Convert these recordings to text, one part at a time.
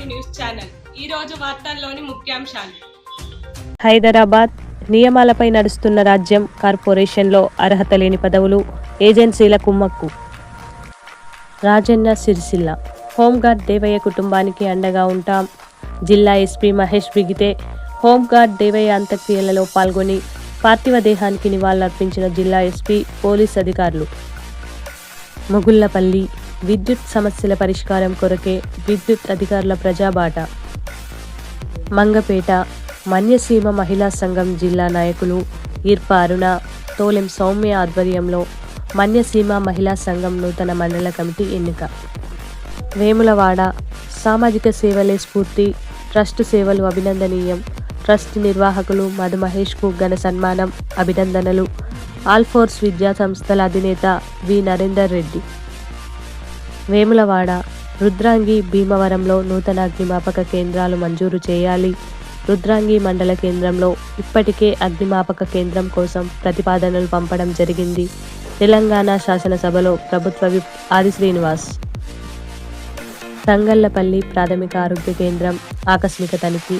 News channel. ఈ రోజు వార్తల్లోని ముఖ్యాంశాలు. హైదరాబాద్ నియమాలపై నడుస్తున్న రాజ్యం, కార్పొరేషన్లో అర్హత లేని పదవులు, ఏజెన్సీల కుమ్మక్కు. రాజన్న సిరిసిల్ల హోంగార్డ్ దేవయ్య కుటుంబానికి అండగా ఉంటాం. జిల్లా ఎస్పీ మహేష్ బిగితే హోంగార్డ్ దేవయ్య అంత్యక్రియలలో పాల్గొని పార్థివ దేహానికి నివాళులర్పించిన జిల్లా ఎస్పీ, పోలీస్ అధికారులు. మొగుళ్లపల్లి విద్యుత్ సమస్యల పరిష్కారం కొరకే విద్యుత్ అధికారుల ప్రజాబాట. మంగపేట మన్యసీమ మహిళా సంఘం జిల్లా నాయకులు ఈర్ప అరుణ, తోలెం సౌమ్య ఆధ్వర్యంలో మన్యసీమ మహిళా సంఘం నూతన మండల కమిటీ ఎన్నిక. వేములవాడ సామాజిక సేవలే స్ఫూర్తి, ట్రస్ట్ సేవలు అభినందనీయం. ట్రస్ట్ నిర్వాహకులు మధు మహేష్కు ఘన సన్మానం, అభినందనలు. ఆల్ఫోర్స్ విద్యా సంస్థల అధినేత వి నరేందర్ రెడ్డి. వేములవాడ రుద్రాంగి భీమవరంలో నూతన అగ్నిమాపక కేంద్రాలు మంజూరు చేయాలి. రుద్రాంగి మండల కేంద్రంలో ఇప్పటికే అగ్నిమాపక కేంద్రం కోసం ప్రతిపాదనలు పంపడం జరిగింది. తెలంగాణ శాసనసభలో ప్రభుత్వ విప్ ఆది శ్రీనివాస్. తంగళ్లపల్లి ప్రాథమిక ఆరోగ్య కేంద్రం ఆకస్మిక తనిఖీ.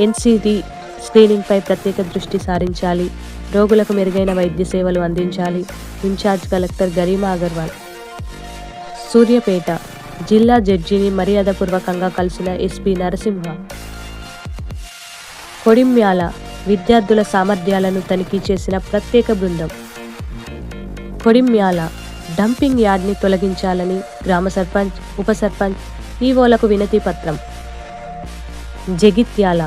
ఎన్సిడి స్క్రీనింగ్పై ప్రత్యేక దృష్టి సారించాలి. రోగులకు మెరుగైన వైద్య సేవలు అందించాలి. Incharge collector Garima Agarwal. సూర్యాపేట జిల్లా జడ్జిని మర్యాదపూర్వకంగా కలిసిన ఎస్పీ నరసింహ. కొడిమ్యాల విద్యార్థుల సామర్థ్యాలను తనిఖీ చేసిన ప్రత్యేక బృందం. కొడిమ్యాల డంపింగ్ యార్డ్ని తొలగించాలని గ్రామ సర్పంచ్, ఉప సర్పంచ్, ఈవోలకు వినతి పత్రం. జగిత్యాల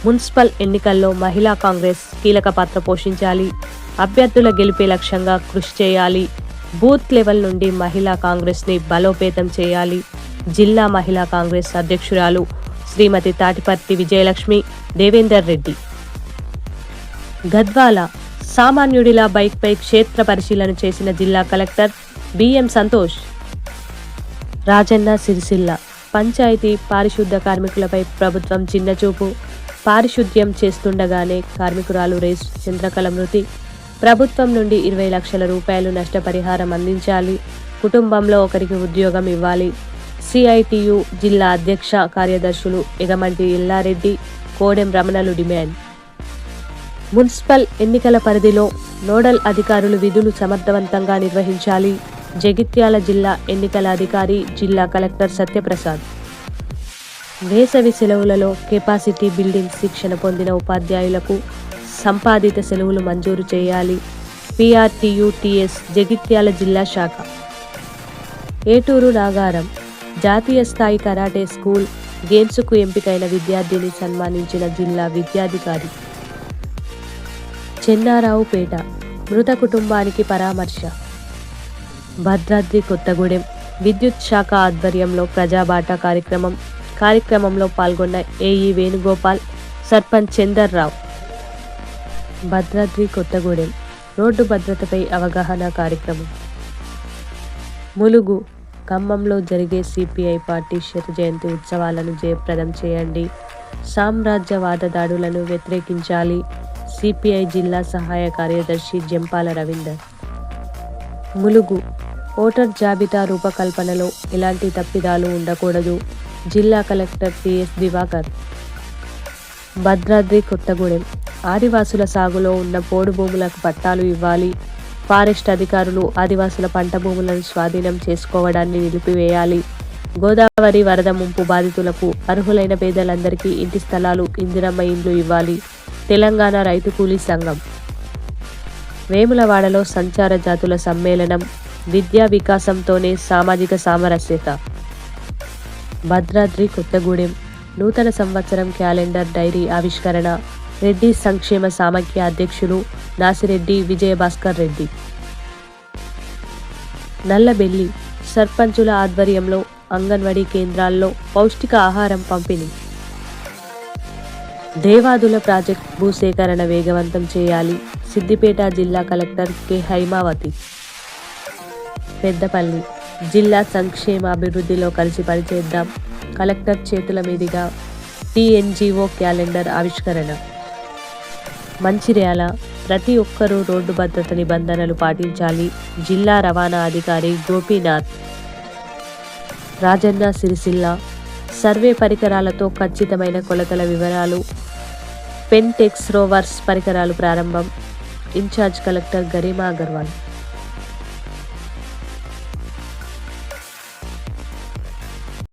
మున్సిపల్ ఎన్నికల్లో మహిళా కాంగ్రెస్ కీలక పాత్ర పోషించాలి. అభ్యర్థుల గెలిపే లక్ష్యంగా కృషి చేయాలి. బూత్ లెవెల్ నుండి మహిళా కాంగ్రెస్ని బలోపేతం చేయాలి. జిల్లా మహిళా కాంగ్రెస్ అధ్యక్షురాలు శ్రీమతి తాటిపర్తి విజయలక్ష్మి, దేవేందర్ రెడ్డి. గద్వాల సామాన్యుడిలా బైక్పై క్షేత్ర పరిశీలన చేసిన జిల్లా కలెక్టర్ బిఎం సంతోష్. రాజన్న సిరిసిల్ల పంచాయతీ పారిశుద్ధ కార్మికులపై ప్రభుత్వం చిన్నచూపు. పారిశుద్ధ్యం చేస్తుండగానే కార్మికురాలు రేసు చంద్రకళ మృతి. ప్రభుత్వం నుండి 20 లక్షల రూపాయలు నష్టపరిహారం అందించాలి. కుటుంబంలో ఒకరికి ఉద్యోగం ఇవ్వాలి. సిఐటియు జిల్లా అధ్యక్ష కార్యదర్శులు ఎగమంటి ఎల్లారెడ్డి, కోడెం రమణలు డిమాండ్. మున్సిపల్ ఎన్నికల పరిధిలో నోడల్ అధికారులు విధులు సమర్థవంతంగా నిర్వహించాలి. జగిత్యాల జిల్లా ఎన్నికల అధికారి, జిల్లా కలెక్టర్ సత్యప్రసాద్. వేసవి సెలవులలో కెపాసిటీ బిల్డింగ్ శిక్షణ పొందిన ఉపాధ్యాయులకు సంపాదిత సెలవులు మంజూరు చేయాలి. పిఆర్టీయుటిఎస్ జగిత్యాల జిల్లా శాఖ. ఏటూరు నాగారం జాతీయ స్థాయి కరాటే స్కూల్ గేమ్స్కు ఎంపికైన విద్యార్థిని సన్మానించిన జిల్లా విద్యాధికారి. చెన్నారావుపేట మృత కుటుంబానికి పరామర్శ. భద్రాద్రి కొత్తగూడెం విద్యుత్ శాఖ ఆధ్వర్యంలో ప్రజాబాట కార్యక్రమంలో పాల్గొన్న ఏఈ వేణుగోపాల్, సర్పంచ్ చందర్రావు. భద్రాద్రి కొత్తగూడెం రోడ్డు భద్రతపై అవగాహన కార్యక్రమం. ములుగు ఖమ్మంలో జరిగే సిపిఐ పార్టీ శత జయంతి ఉత్సవాలను జయప్రదం చేయండి. సామ్రాజ్యవాద దాడులను వ్యతిరేకించాలి. సిపిఐ జిల్లా సహాయ కార్యదర్శి జంపాల రవీందర్. ములుగు ఓటర్ జాబితా రూపకల్పనలో ఎలాంటి తప్పిదాలు ఉండకూడదు. జిల్లా కలెక్టర్ టిఎస్ దివాకర్. భద్రాద్రి కొత్తగూడెం ఆదివాసుల సాగులో ఉన్న పోడు భూములకు పట్టాలు ఇవ్వాలి. ఫారెస్ట్ అధికారులు ఆదివాసుల పంట భూములను స్వాధీనం చేసుకోవడాన్ని నిలిపివేయాలి. గోదావరి వరద ముంపు బాధితులకు అర్హులైన పేదలందరికీ ఇంటి స్థలాలు, ఇందిరమ్మ ఇండ్లు ఇవ్వాలి. తెలంగాణ రైతు కూలీ సంఘం. వేములవాడలో సంచార జాతుల సమ్మేళనం. విద్యా వికాసంతోనే సామాజిక సామరస్యత. భద్రాద్రి కొత్తగూడెం నూతన సంవత్సరం క్యాలెండర్ డైరీ ఆవిష్కరణ. రెడ్డి సంక్షేమ సామఖ్య అధ్యక్షులు నాసిరెడ్డి విజయభాస్కర్ రెడ్డి. నల్లబెల్లి సర్పంచుల ఆధ్వర్యంలో అంగన్వాడీ కేంద్రాల్లో పౌష్టిక ఆహారం పంపిణీ. దేవాదుల ప్రాజెక్ట్ భూసేకరణ వేగవంతం చేయాలి. సిద్దిపేట జిల్లా కలెక్టర్ కె హైమావతి. పెద్దపల్లి జిల్లా సంక్షేమ అభివృద్ధిలో కలిసి పనిచేద్దాం. కలెక్టర్ చేతుల మీదుగా టీఎన్జిఓ క్యాలెండర్ ఆవిష్కరణ. మంచిర్యాల ప్రతి ఒక్కరూ రోడ్డు భద్రత నిబంధనలు పాటించాలి. జిల్లా రవాణా అధికారి గోపీనాథ్. రాజన్న సిరిసిల్ల సర్వే పరికరాలతో ఖచ్చితమైన కొలతల వివరాలు. పెంటెక్స్ రోవర్స్ పరికరాలు ప్రారంభం. Incharge collector Garima Agarwal.